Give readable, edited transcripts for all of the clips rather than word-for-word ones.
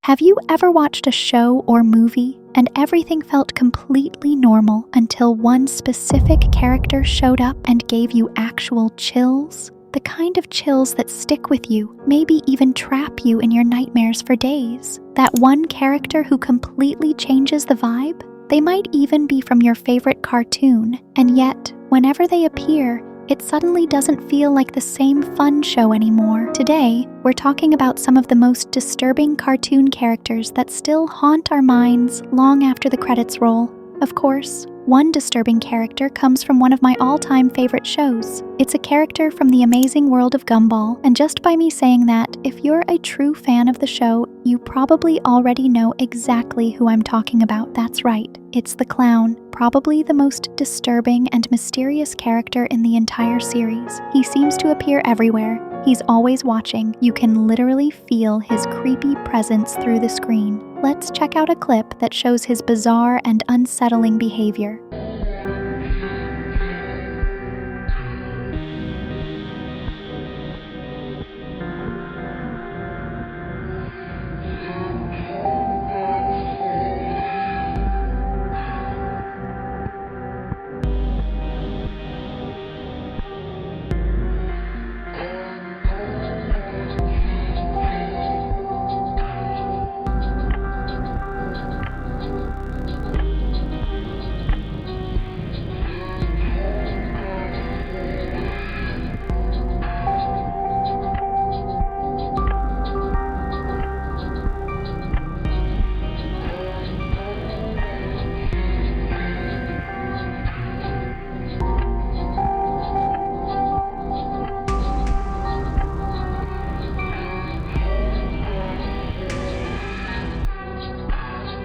Have you ever watched a show or movie and everything felt completely normal until one specific character showed up and gave you actual chills? The kind of chills that stick with you, maybe even trap you in your nightmares for days. That one character who completely changes the vibe? They might even be from your favorite cartoon, and yet, whenever they appear, it suddenly doesn't feel like the same fun show anymore. Today, we're talking about some of the most disturbing cartoon characters that still haunt our minds long after the credits roll. Of course, one disturbing character comes from one of my all-time favorite shows. It's a character from the amazing world of Gumball, and just by me saying that, if you're a true fan of the show, you probably already know exactly who I'm talking about. That's right, it's the clown. Probably the most disturbing and mysterious character in the entire series. He seems to appear everywhere. He's always watching. You can literally feel his creepy presence through the screen. Let's check out a clip that shows his bizarre and unsettling behavior.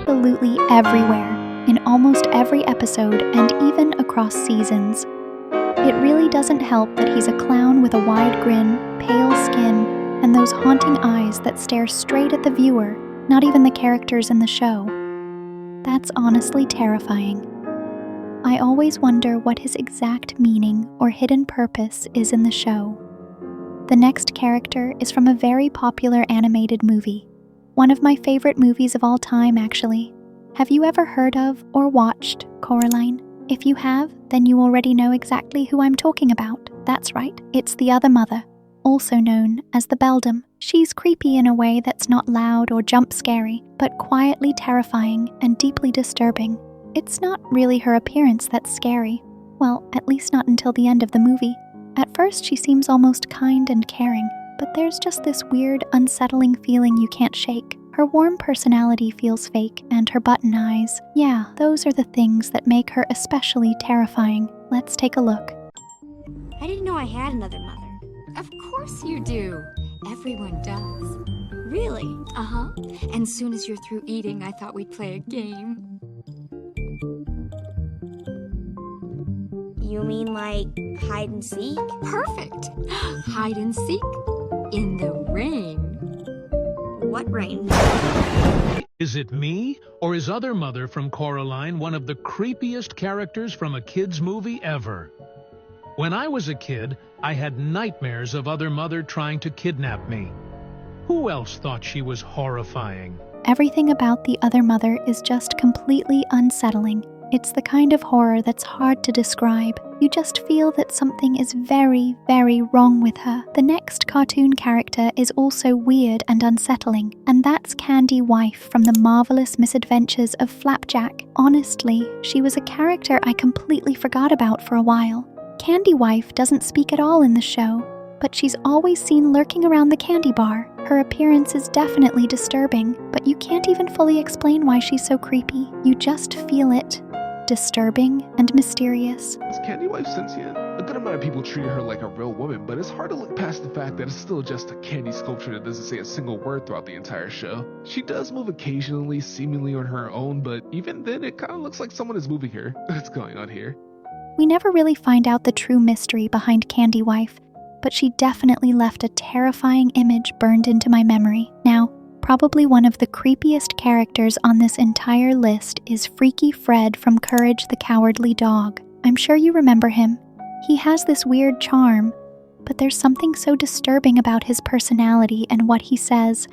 Absolutely everywhere, in almost every episode and even across seasons. It really doesn't help that he's a clown with a wide grin, pale skin, and those haunting eyes that stare straight at the viewer, not even the characters in the show. That's honestly terrifying. I always wonder what his exact meaning or hidden purpose is in the show. The next character is from a very popular animated movie. One of my favorite movies of all time, actually. Have you ever heard of or watched Coraline? If you have, then you already know exactly who I'm talking about. That's right, it's the other mother, also known as the beldam. She's creepy in a way that's not loud or jump scary, but quietly terrifying and deeply disturbing. It's not really her appearance that's scary. Well, at least not until the end of the movie. At first, she seems almost kind and caring, but there's just this weird, unsettling feeling you can't shake. Her warm personality feels fake, and her button eyes. Yeah, those are the things that make her especially terrifying. Let's take a look. I didn't know I had another mother. Of course you do. Everyone does. Really? Uh-huh. And soon as you're through eating, I thought we'd play a game. You mean like hide and seek? Perfect. Hide and seek in the rain. What rain? Is it me, or is Other Mother from Coraline one of the creepiest characters from a kid's movie ever? When I was a kid, I had nightmares of Other Mother trying to kidnap me. Who else thought she was horrifying? Everything about the other mother is just completely unsettling. It's the kind of horror that's hard to describe. You just feel that something is very, very wrong with her. The next cartoon character is also weird and unsettling, and that's Candy Wife from The Marvelous Misadventures of Flapjack. Honestly, she was a character I completely forgot about for a while. Candy Wife doesn't speak at all in the show, but she's always seen lurking around the candy bar. Her appearance is definitely disturbing, but you can't even fully explain why she's so creepy. You just feel it. Disturbing and mysterious. Is Candy Wife sentient? A good amount of people treat her like a real woman, but it's hard to look past the fact that it's still just a candy sculpture that doesn't say a single word throughout the entire show. She does move occasionally, seemingly on her own, but even then it kind of looks like someone is moving her. What's going on here? We never really find out the true mystery behind Candy Wife, but she definitely left a terrifying image burned into my memory. Now, probably one of the creepiest characters on this entire list is Freaky Fred from Courage the Cowardly Dog. I'm sure you remember him. He has this weird charm, but there's something so disturbing about his personality and what he says,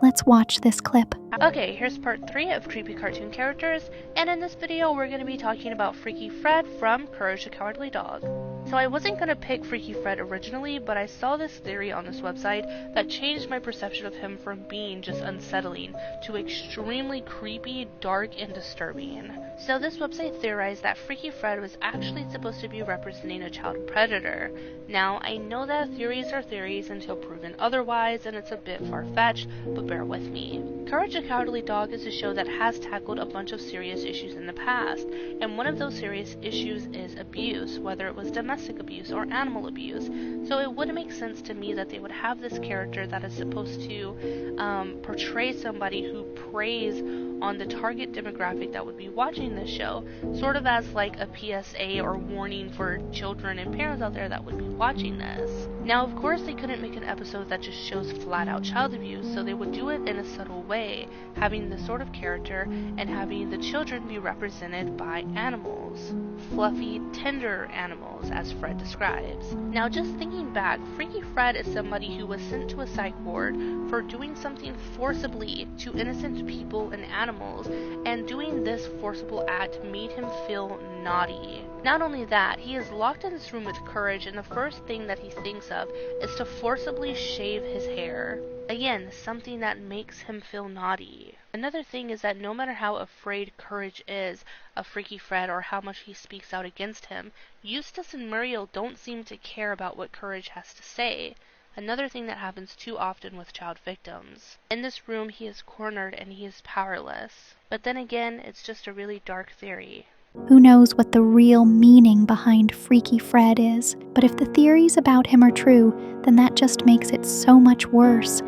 Let's watch this clip. Okay, here's part 3 of creepy cartoon characters, and in this video we're going to be talking about Freaky Fred from Courage the Cowardly Dog. So I wasn't going to pick Freaky Fred originally, but I saw this theory on this website that changed my perception of him from being just unsettling to extremely creepy, dark, and disturbing. So this website theorized that Freaky Fred was actually supposed to be representing a child predator. Now, I know that theories are theories until proven otherwise, and it's a bit far-fetched, but bear with me. Courage the Cowardly Dog is a show that has tackled a bunch of serious issues in the past, and one of those serious issues is abuse, whether it was domestic abuse or animal abuse. So it would make sense to me that they would have this character that is supposed to portray somebody who preys on the target demographic that would be watching this show, sort of as like a PSA or warning for children and parents out there that would be watching this. Now, of course, they couldn't make an episode that just shows flat out child abuse, so they would do it in a subtle way, having this sort of character and having the children be represented by animals. Fluffy, tender animals, as Fred describes. Now, just thinking back, Freaky Fred is somebody who was sent to a psych ward for doing something forcibly to innocent people and animals, and doing this forcible act made him feel naughty. Not only that, he is locked in this room with Courage, and the first thing that he thinks of is to forcibly shave his hair. Again, something that makes him feel naughty. Another thing is that no matter how afraid Courage is of Freaky Fred or how much he speaks out against him, Eustace and Muriel don't seem to care about what Courage has to say. Another thing that happens too often with child victims. In this room, he is cornered and he is powerless. But then again, it's just a really dark theory. Who knows what the real meaning behind Freaky Fred is, but if the theories about him are true, then that just makes it so much worse.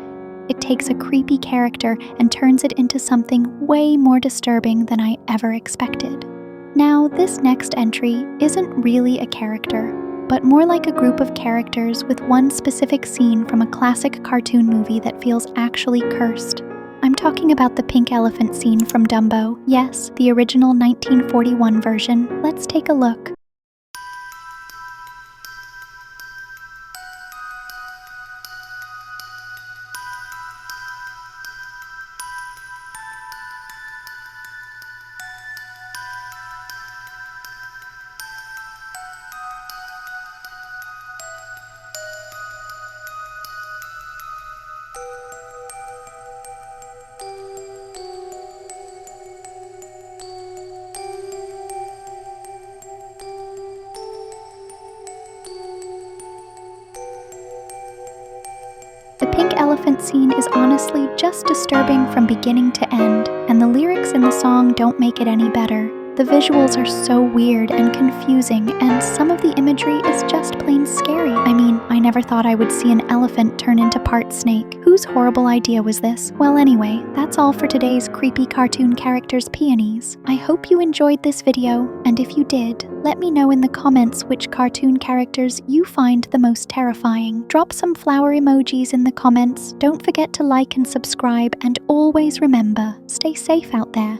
It takes a creepy character and turns it into something way more disturbing than I ever expected. Now, this next entry isn't really a character, but more like a group of characters with one specific scene from a classic cartoon movie that feels actually cursed. I'm talking about the pink elephant scene from Dumbo. Yes, the original 1941 version. Let's take a look. The pink elephant scene is honestly just disturbing from beginning to end, and the lyrics in the song don't make it any better. The visuals are so weird and confusing, and some of the imagery is just plain scary. I mean, I never thought I would see an elephant turn into part snake. Whose horrible idea was this? Well, anyway, that's all for today's Creepy Cartoon Characters Peonies. I hope you enjoyed this video, and if you did, let me know in the comments which cartoon characters you find the most terrifying. Drop some flower emojis in the comments, don't forget to like and subscribe, and always remember, stay safe out there.